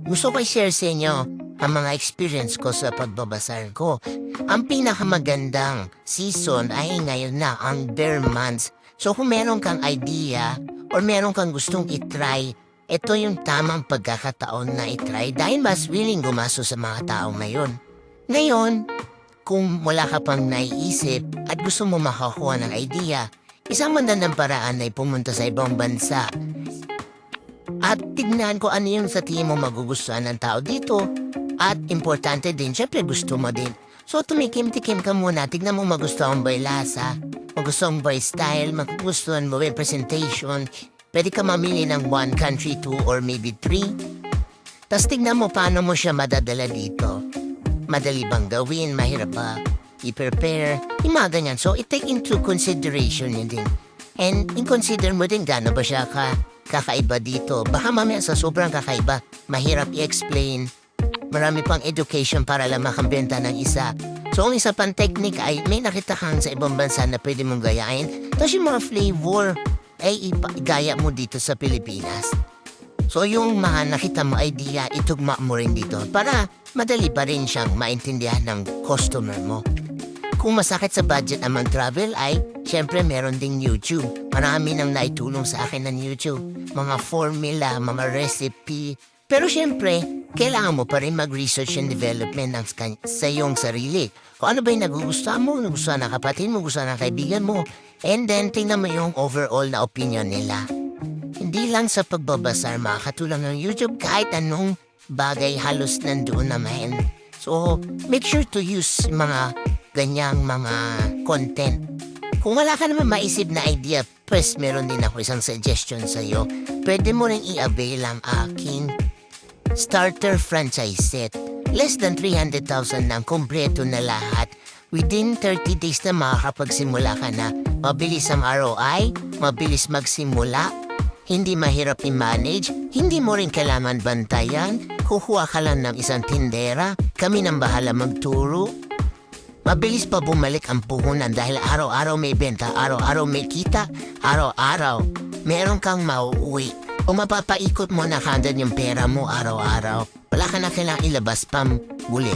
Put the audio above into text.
Gusto ko i-share sa inyo ang mga experience ko sa pagbabasar ko. Ang pinakamagandang season ay ngayon na, ang bare months. So kung meron kang idea or meron kang gustong itry, ito yung tamang pagkakataon na itry dahil mas willing gumasto sa mga tao ngayon. Ngayon, kung wala ka pang naiisip at gusto mo makakuha ng idea, isang magandang paraan ay pumunta sa ibang bansa at tignan ko ano yung sa tingin mo magugustuhan ng tao dito. At importante din, syempre gusto mo din. So tumikim-tikim ka muna, tignan mo magustuhan ba yung lasa, magustuhan ba yung style, magugustuhan mo ba yung presentation. Pwede ka mamili ng 1 country, 2 or maybe 3. Tapos tignan mo paano mo siya madadala dito. Madali bang gawin, mahirap ba i-prepare, yung mga ganyan. So i-take into consideration yun din. And in-consider mo din gano'n ba siya kakaiba dito. Baka mamaya sa sobrang kakaiba, mahirap i-explain. Marami pang education para lang makambenta ng isa. So ang isa pang technique ay may nakita kang sa ibang bansa na pwede mong gayain. Tapos yung mga flavor ay igaya mo dito sa Pilipinas. So yung mga nakita mo idea, itugma mo rin dito para madali pa rin siyang maintindihan ng customer mo. Kung masakit sa budget ang mag-travel ay, syempre meron ding YouTube. Marami nang naitulong sa akin ng YouTube. Mga formula, mga recipe. Pero syempre, kailangan mo pa rin mag-research and development sa iyong sarili. Kung ano ba yung nagugustuhan mo, nagugustuhan ng kapatid mo, nagugustuhan ng kaibigan mo. And then, tingnan mo yung overall na opinion nila. Hindi lang sa pagbabasar makakatulong ng YouTube, kahit anong bagay halos nandoon naman. So, make sure to use mga ganyang mga content. Kung wala ka naman maisip na idea, pues meron din ako isang suggestion sa'yo. Pwede mo rin i-avail ang aking starter franchise set. Less than 300,000 ng kompleto na lahat. Within 30 days na makakapagsimula ka na. Mabilis ang ROI, mabilis magsimula, hindi mahirap i-manage, hindi mo rin kailangan bantayan, kukuha ka lang ng isang tindera, kami nang bahala magturo. Mabilis pa bumalik ang puhunan dahil araw-araw may benta, araw-araw may kita, araw-araw meron kang mauuwi. O mapapaikot mo na kagad yung pera mo araw-araw. Wala ka na kailangang ilabas pang muli.